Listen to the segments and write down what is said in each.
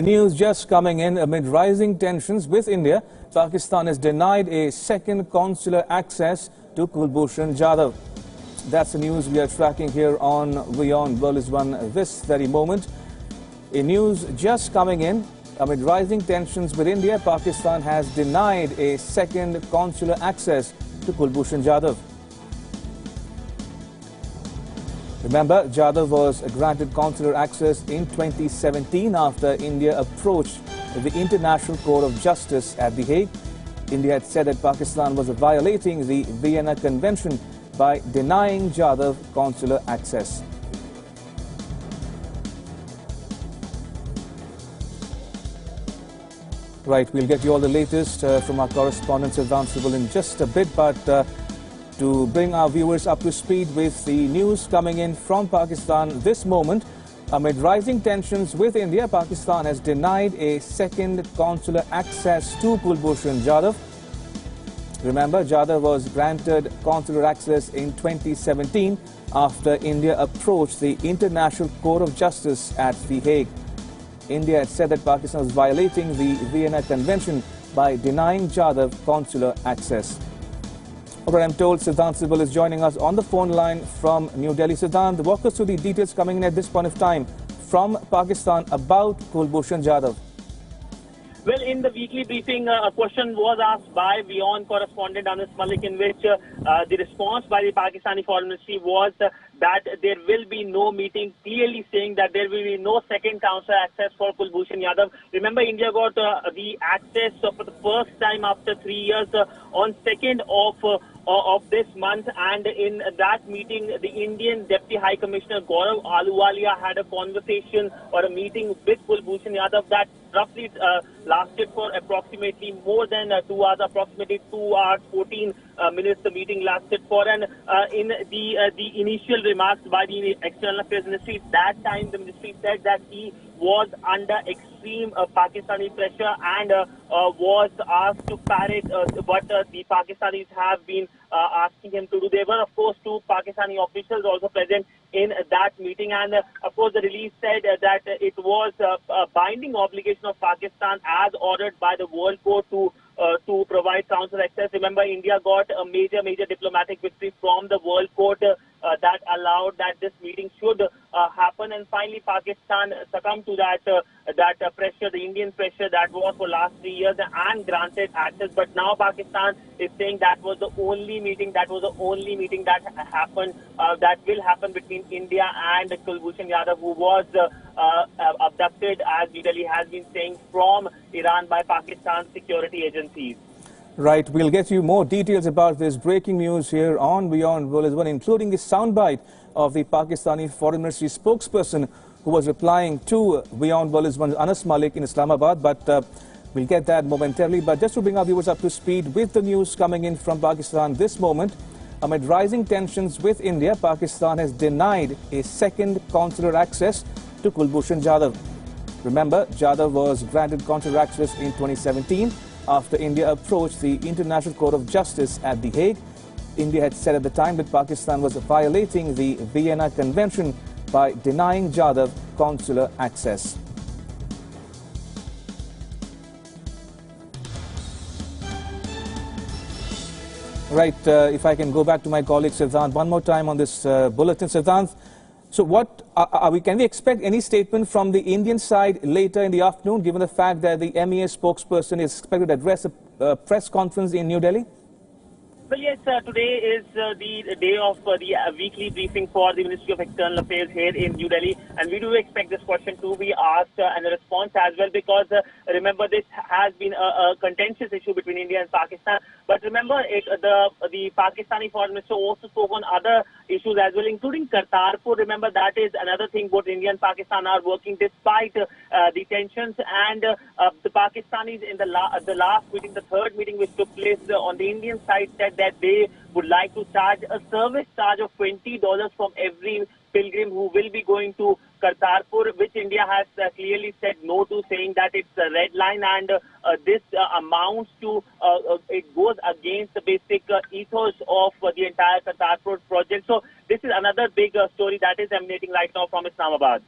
News just coming in amid rising tensions with India. Pakistan has denied a second consular access to Kulbhushan Jadhav. That's the news we are tracking here on Wion World is One this very moment. News just coming in amid rising tensions with India. Pakistan has denied a second consular access to Kulbhushan Jadhav. Remember, Jadhav was granted consular access in 2017 after India approached the International Court of Justice at The Hague. India had said that Pakistan was violating the Vienna Convention by denying Jadhav consular access. Right, we'll get you all the latest from our correspondent Siddhant in just a bit, but to bring our viewers up to speed with the news coming in from Pakistan this moment, amid rising tensions with India, Pakistan has denied a second consular access to Kulbhushan Jadhav. Remember, Jadhav was granted consular access in 2017 after India approached the International Court of Justice at The Hague. India had said that Pakistan was violating the Vienna Convention by denying Jadhav consular access. All right, I'm told Siddhant is joining us on the phone line from New Delhi. Siddhant, walk us through the details coming in at this point of time from Pakistan about Kulbhushan Jadhav. Well, in the weekly briefing, a question was asked by Wion correspondent Anas Malik, in which the response by the Pakistani Foreign Ministry was that there will be no meeting, clearly saying that there will be no second consular access for Kulbhushan Jadhav. Remember, India got the access for the first time after 3 years on 2nd of this month, and in that meeting, the Indian Deputy High Commissioner Gaurav Ahluwalia had a conversation or a meeting with Kulbhushan Jadhav that roughly lasted for approximately more than 2 hours, approximately 2 hours 14 minutes the meeting lasted for. And in the initial remarks by the External Affairs Ministry, that time the ministry said that he was under extreme Pakistani pressure and was asked to parrot what the Pakistanis have been asking him to do. There were, of course, 2 Pakistani officials also present in that meeting, and of course the release said that it was a binding obligation of Pakistan as ordered by the World Court to provide consular access. Remember, India got a major diplomatic victory from the World Court that allowed that this meeting should happen, and finally Pakistan succumbed to that pressure, the Indian pressure that was for last 3 years, and granted access. But now Pakistan is saying that was the only meeting that happened, that will happen between India and Kulbhushan Jadhav, who was abducted, as New Delhi has been saying, from Iran by Pakistan's security agencies. Right, we'll get you more details about this breaking news here on Wion World is One, including the soundbite of the Pakistani Foreign Ministry spokesperson who was replying to Wion World is One's Anas Malik in Islamabad, but we'll get that momentarily. But just to bring our viewers up to speed with the news coming in from Pakistan this moment, amid rising tensions with India, Pakistan has denied a second consular access to Kulbhushan Jadhav. Remember, Jadhav was granted consular access in 2017 after India approached the International Court of Justice at The Hague. India had said at the time that Pakistan was violating the Vienna Convention by denying Jadhav consular access. Right, if I can go back to my colleague Siddhant one more time on this bulletin. Siddhant, so what can we expect any statement from the Indian side later in the afternoon, given the fact that the MEA spokesperson is expected to address a press conference in New Delhi? Well, yes, today is the day of the weekly briefing for the Ministry of External Affairs here in New Delhi, and we do expect this question to be asked and a response as well, because remember, this has been a contentious issue between India and Pakistan. But remember, the Pakistani Foreign Minister also spoke on other issues as well, including Kartarpur. Remember, that is another thing both India and Pakistan are working despite the tensions, and the Pakistanis in the last meeting, the third meeting which took place on the Indian side, said that they would like to charge a service charge of $20 from every pilgrim who will be going to Kartarpur, which India has clearly said no to, saying that it's a red line, and this amounts to, it goes against the basic ethos of the entire Kartarpur project. So this is another big story that is emanating right now from Islamabad.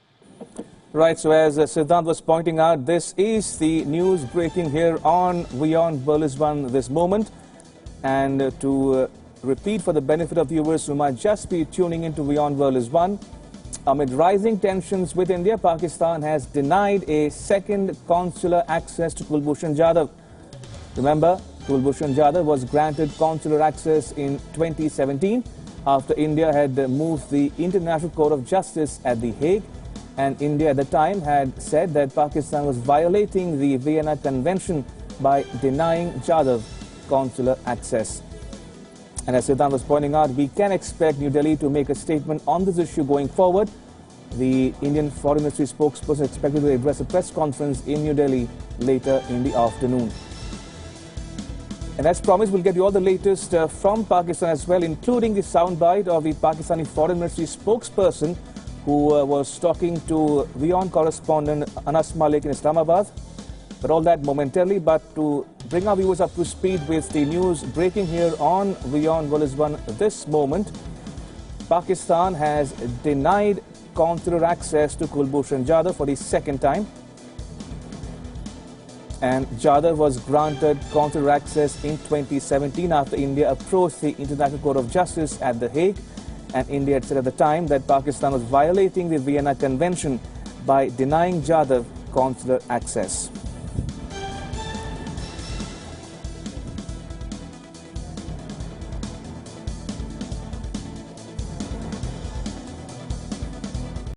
Right, so as Siddhant was pointing out, this is the news breaking here on Wion this moment. And to repeat for the benefit of viewers who might just be tuning into Wion, amid rising tensions with India, Pakistan has denied a second consular access to Kulbhushan Jadhav. Remember, Kulbhushan Jadhav was granted consular access in 2017 after India had moved the International Court of Justice at The Hague. And India at the time had said that Pakistan was violating the Vienna Convention by denying Jadhav consular access. And as Siddhant was pointing out, we can expect New Delhi to make a statement on this issue going forward. The Indian Foreign Ministry spokesperson is expected to address a press conference in New Delhi later in the afternoon. And as promised, we'll get you all the latest from Pakistan as well, including the soundbite of the Pakistani Foreign Ministry spokesperson who was talking to Wion correspondent Anas Malik in Islamabad. But all that momentarily. But to bring our viewers up to speed with the news breaking here on Wion this moment, Pakistan has denied consular access to Kulbhushan Jadhav for the second time. And Jadhav was granted consular access in 2017 after India approached the International Court of Justice at The Hague. And India had said at the time that Pakistan was violating the Vienna Convention by denying Jadhav consular access.